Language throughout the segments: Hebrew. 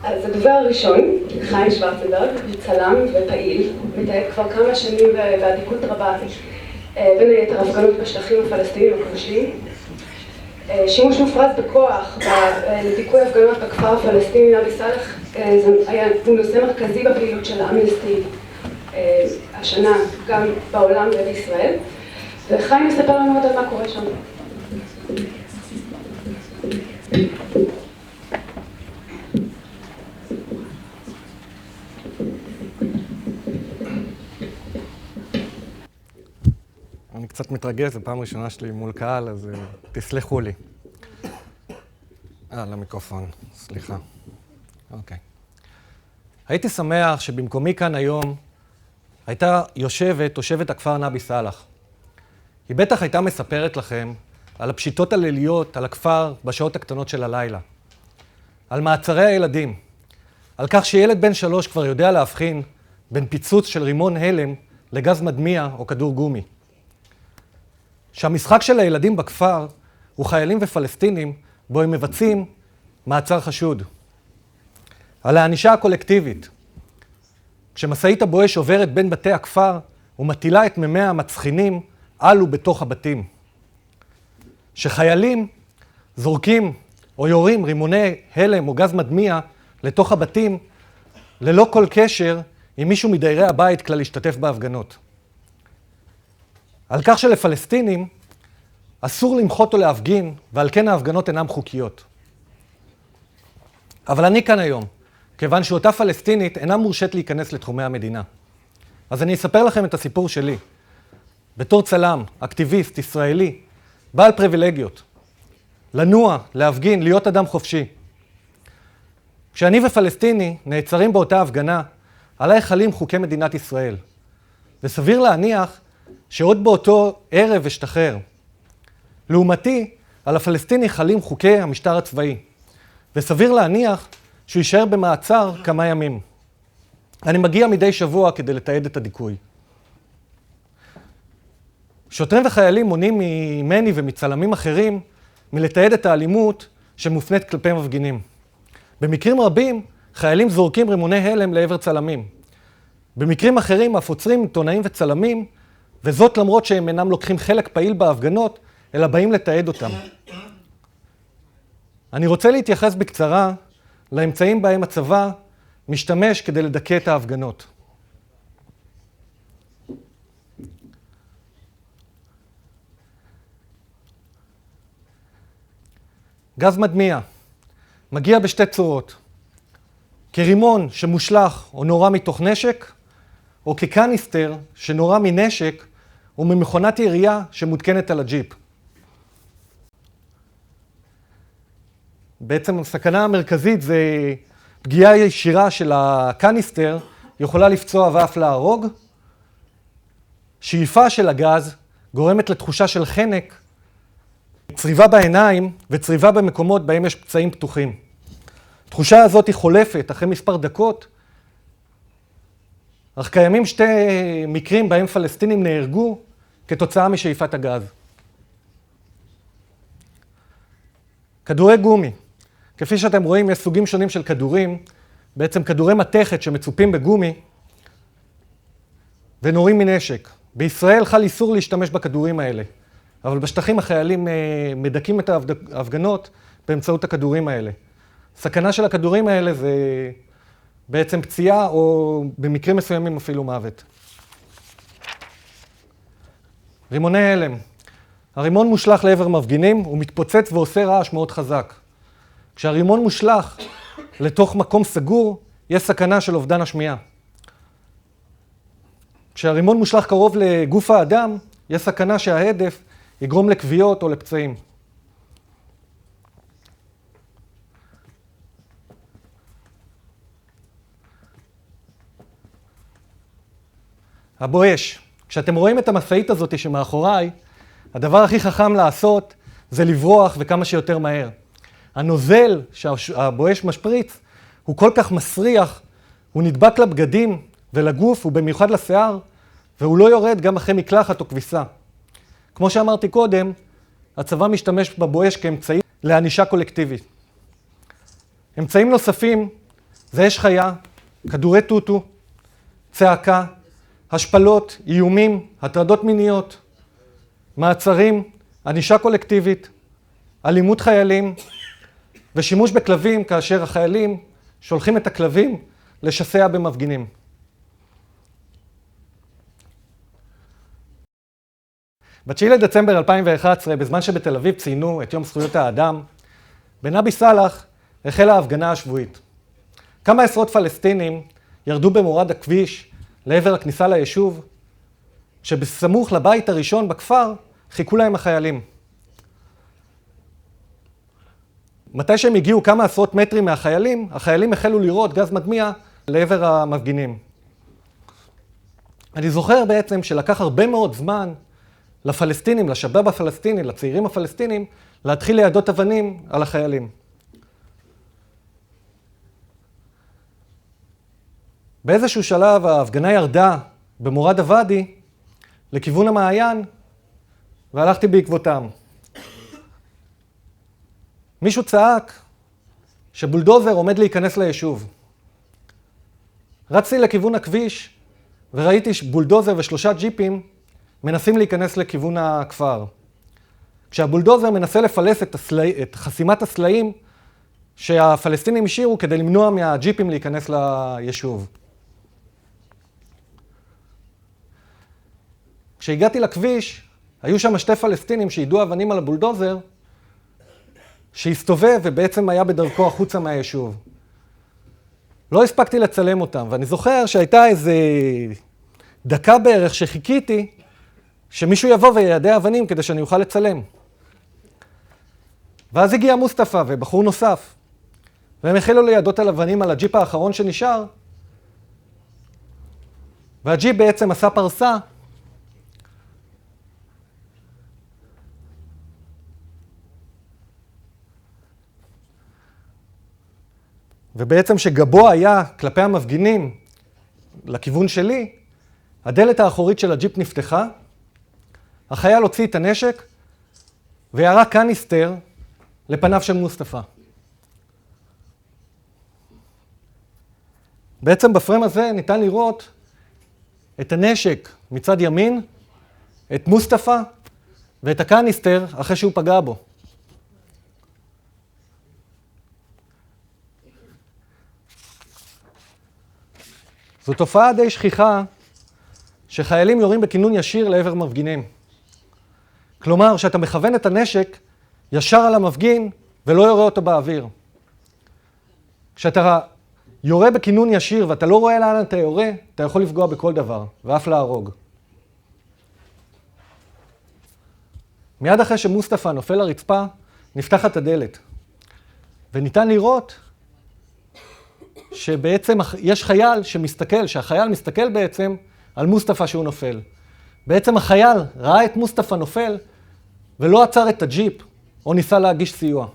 אז הדובר הראשון, חיים שוורצנברג, צלם ופעיל, מתעד כבר כמה שנים באדיקות רבה בין היתר הפגנות בשטחים הפלסטיניים הכבושים, שימוש מופרז בכוח לדיכוי הפגנות בכפר הפלסטיני נבי סאלח היה נושא מרכזי בפעילות של אמנסטי השנה גם בעולם ובישראל, וחיים יספר לנו עוד על מה קורה שם. אני קצת מתרגש, זו פעם ראשונה שלי מול קהל, אז תסלחו לי. למיקרופון, סליחה. אוקיי. הייתי שמח שבמקומי כאן היום הייתה תושבת הכפר נבי סאלח. היא בטח הייתה מספרת לכם על הפשיטות הליליות על הכפר בשעות הקטנות של הלילה. על מעצרי הילדים. על כך שילד בן 3 כבר יודע להבחין בין פיצוץ של רימון הלם לגז מדמיע או כדור גומי. שהמשחק של הילדים בכפר הוא חיילים ופלסטינים בו הם מבצעים מעצר חשוד. על הענישה הקולקטיבית. כשמשאית הבואש עוברת בין בתי הכפר ומטילה את מימי המצחינים על ובתוך הבתים. שחיילים זורקים או יורים רימוני הלם או גז מדמיע לתוך הבתים ללא כל קשר עם מישהו מדיירי הבית כלל להשתתף בהפגנות. על כך שלפלסטינים אסור למחות או להפגין, ועל כן ההפגנות אינן חוקיות. אבל אני כאן היום, כיוון שאותה פלסטינית אינה מורשית להיכנס לתחומי המדינה. אז אני אספר לכם את הסיפור שלי. בתור צלם, אקטיביסט, ישראלי, בעל פריבילגיות. לנוע, להפגין, להיות אדם חופשי. כשאני ופלסטיני נעצרים באותה הפגנה, עליי חלים חוקי מדינת ישראל. וסביר להניח שעוד באותו ערב אשתחרר. לעומתי, על הפלסטיני חלים חוקי המשטר הצבאי, וסביר להניח שהוא יישאר במעצר כמה ימים. אני מגיע מדי שבוע כדי לתעד את הדיכוי. שוטרים וחיילים מונעים ממני ומצלמים אחרים מלתעד את האלימות שמופנית כלפי מפגינים. במקרים רבים, חיילים זורקים רימוני הלם לעבר צלמים. במקרים אחרים אף עוצרים עיתונאים וצלמים, וזאת למרות שהם אינם לוקחים חלק פעיל בהפגנות, אלא באים לתעד אותם. אני רוצה להתייחס בקצרה לאמצעים בהם הצבא משתמש כדי לדכא את ההפגנות. גז מדמיע מגיע בשתי צורות. כרימון שמושלך או נורה מתוך נשק, או כקניסטר שנורה מנשק או ממכונת ירייה שמותקנת על הג'יפ. בעצם הסכנה המרכזית זה פגיעה ישירה של הקניסטר, יכולה לפצוע ואף להרוג. שאיפה של הגז גורמת לתחושה של חנק, צריבה בעיניים וצריבה במקומות בהם יש פצעים פתוחים. התחושה הזאת היא חולפת אחרי מספר דקות, אך קיימים שתי מקרים בהם פלסטינים נהרגו כתוצאה משאיפת הגז. כדורי גומי. כפי שאתם רואים, יש סוגים שונים של כדורים, בעצם כדורי מתכת שמצופים בגומי ונורים מנשק. בישראל חל איסור להשתמש בכדורים האלה, אבל בשטחים החיילים מדכאים את ההפגנות באמצעות הכדורים האלה. סכנה של הכדורים האלה זה בעצם פציעה או במקרים מסוימים אפילו מוות. רימוני הלם. הרימון מושלך לעבר מפגינים, הוא מתפוצץ ועושה רעש מאוד חזק. כשהרימון מושלך לתוך מקום סגור, יש סכנה של אובדן השמיעה. כשהרימון מושלך קרוב לגוף האדם, יש סכנה שההדף יגרום לכוויות או לפצעים. הבואש. כשאתם רואים את המשאית הזאת שמאחוריי, הדבר הכי חכם לעשות זה לברוח וכמה שיותר מהר. הנוזל שהבואש משפריץ הוא כל כך מסריח, הוא נדבק לבגדים ולגוף ובמיוחד לשיער, והוא לא יורד גם אחרי מקלחת או כביסה. כמו שאמרתי קודם, הצבא משתמש בבואש כאמצעי לענישה קולקטיבית. אמצעים נוספים זה אש חיה, כדורי טוטו, צעקה, השפלות, איומים, הטרדות מיניות, מעצרים, ענישה קולקטיבית, אלימות חיילים ושימוש בכלבים כאשר החיילים שולחים את הכלבים לשסע במפגינים. ב-9 לדצמבר 2011, בזמן שבתל אביב ציינו את יום זכויות האדם, בנבי סלאח החלה ההפגנה השבועית. כמה עשרות פלסטינים ירדו במורד הכביש לעבר הכניסה ליישוב, שבסמוך לבית הראשון בכפר חיכו להם החיילים. מתי שהם הגיעו כמה עשרות מטרים מהחיילים, החיילים החלו לירות גז מדמיע לעבר המפגינים. אני זוכר בעצם שלקח הרבה מאוד זמן לפלסטינים, לשבאב הפלסטיני, לצעירים הפלסטינים, להתחיל ליידות אבנים על החיילים. באיזשהו שלב ההפגנה ירדה במורד הוואדי לכיוון המעיין, והלכתי בעקבותם. מישהו צעק שבולדוזר עומד להיכנס ליישוב. רצתי לכיוון הכביש וראיתי בולדוזר ו3 ג'יפים מנסים להיכנס לכיוון הכפר. כשהבולדוזר מנסה לפלס את חסימת הסלעים שהפלסטינים השאירו כדי למנוע מהג'יפים להיכנס ליישוב. כשהגעתי לכביש, היו שם 2 פלסטינים שידעו אבנים על הבולדוזר, שהסתובב ובעצם היה בדרכו החוצה מהיישוב. לא הספקתי לצלם אותם, ואני זוכר שהייתה איזה דקה בערך שחיכיתי שמישהו יבוא ויעדה אבנים כדי שאני אוכל לצלם. ואז הגיע מוסטפא ובחור נוסף, והם החלו לידות על אבנים על הג'יפ האחרון שנשאר, והג'יפ בעצם עשה פרסה, ובעצם שגבו היה כלפי המפגינים לכיוון שלי, הדלת האחורית של הג'יפ נפתחה, החייל הוציא את הנשק וירה קניסטר לפניו של מוסטפא. בעצם בפריים הזה ניתן לראות את הנשק מצד ימין, את מוסטפא ואת הקניסטר אחרי שהוא פגע בו. זו תופעה די שכיחה שחיילים יורים בכינון ישיר לעבר מפגינים. כלומר, שאתה מכוון את הנשק ישר על המפגין ולא יורה אותו באוויר. כשאתה יורה בכינון ישיר ואתה לא רואה לאן אתה יורה, אתה יכול לפגוע בכל דבר ואף להרוג. מיד אחרי שמוסטפא נופל לרצפה, נפתחת הדלת. וניתן לראות שבעצם יש חייל שמסתכל, שהחייל מסתכל בעצם על מוסטפא שהוא נופל. בעצם החייל ראה את מוסטפא נופל ולא עצר את הג'יפ או ניסה להגיש סיוע.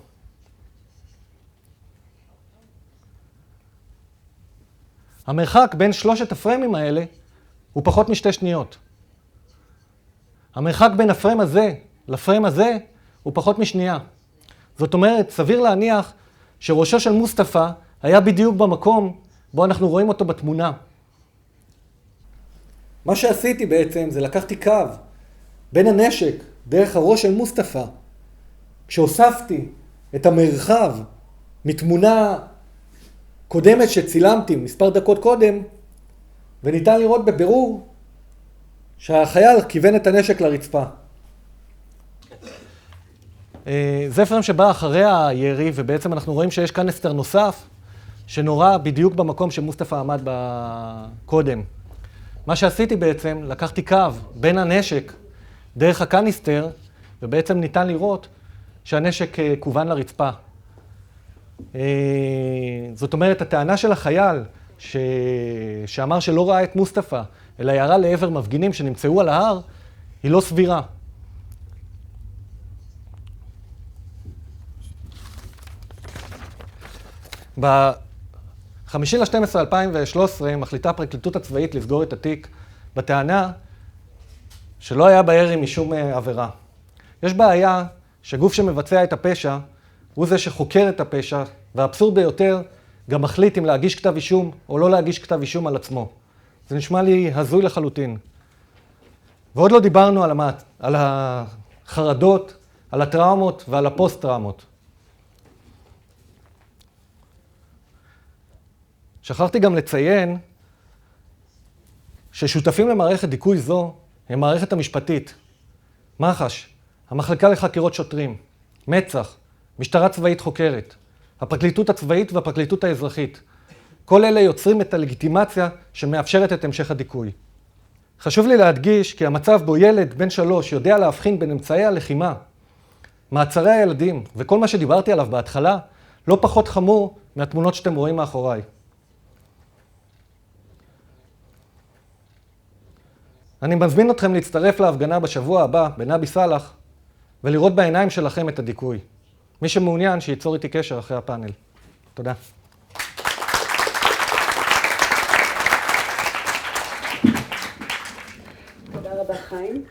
המרחק בין 3 הפריימים האלה הוא פחות מ2 שניות. המרחק בין הפריים הזה לפריים הזה הוא פחות משנייה. זאת אומרת, סביר להניח שראשו של מוסטפא היה בדיוק במקום בו אנחנו רואים אותו בתמונה. מה שעשיתי בעצם זה לקחתי קו בין הנשק דרך הראש של מוסטפא, כשהוספתי את המרחב מתמונה קודמת שצילמתי מספר דקות קודם, וניתן לראות בבירור שהחייל כיוון את הנשק לרצפה. זה פריים שבא אחרי הירי, ובעצם אנחנו רואים שיש קניסטר נוסף שנורה בדיוק במקום שמוסטפא עמד קודם. מה שעשיתי בעצם, לקחתי קו בין הנשק דרך הקניסטר, ובעצם ניתן לראות שהנשק כוון לרצפה. זאת אומרת, הטענה של החייל שאמר שלא ראה את מוסטפא, אלא ירה לעבר מפגינים שנמצאו על ההר, היא לא סבירה. ב-5/12/2013 מחליטה הפרקליטות הצבאית לסגור את התיק בטענה שלא היה בירי משום עבירה. יש בעיה שגוף שמבצע את הפשע הוא זה שחוקר את הפשע, והאבסורד ביותר, גם מחליט אם להגיש כתב אישום או לא להגיש כתב אישום על עצמו. זה נשמע לי הזוי לחלוטין. ועוד לא דיברנו על החרדות, על הטראומות ועל הפוסט-טראומות. שכחתי גם לציין ששותפים למערכת דיכוי זו הם מערכת המשפטית, מח"ש, המחלקה לחקירות שוטרים, מצ"ח, משטרה צבאית חוקרת, הפרקליטות הצבאית והפרקליטות האזרחית. כל אלה יוצרים את הלגיטימציה שמאפשרת את המשך הדיכוי. חשוב לי להדגיש כי המצב בו ילד בן 3 יודע להבחין בין אמצעי הלחימה, מעצרי הילדים וכל מה שדיברתי עליו בהתחלה, לא פחות חמור מהתמונות שאתם רואים מאחוריי. אני מזמין אתכם להצטרף להפגנה בשבוע הבא בנבי סלאח ולראות בעיניים שלכם את הדיכוי. מי שמעוניין שייצור איתי קשר אחרי הפאנל. תודה. תודה רבה חיים.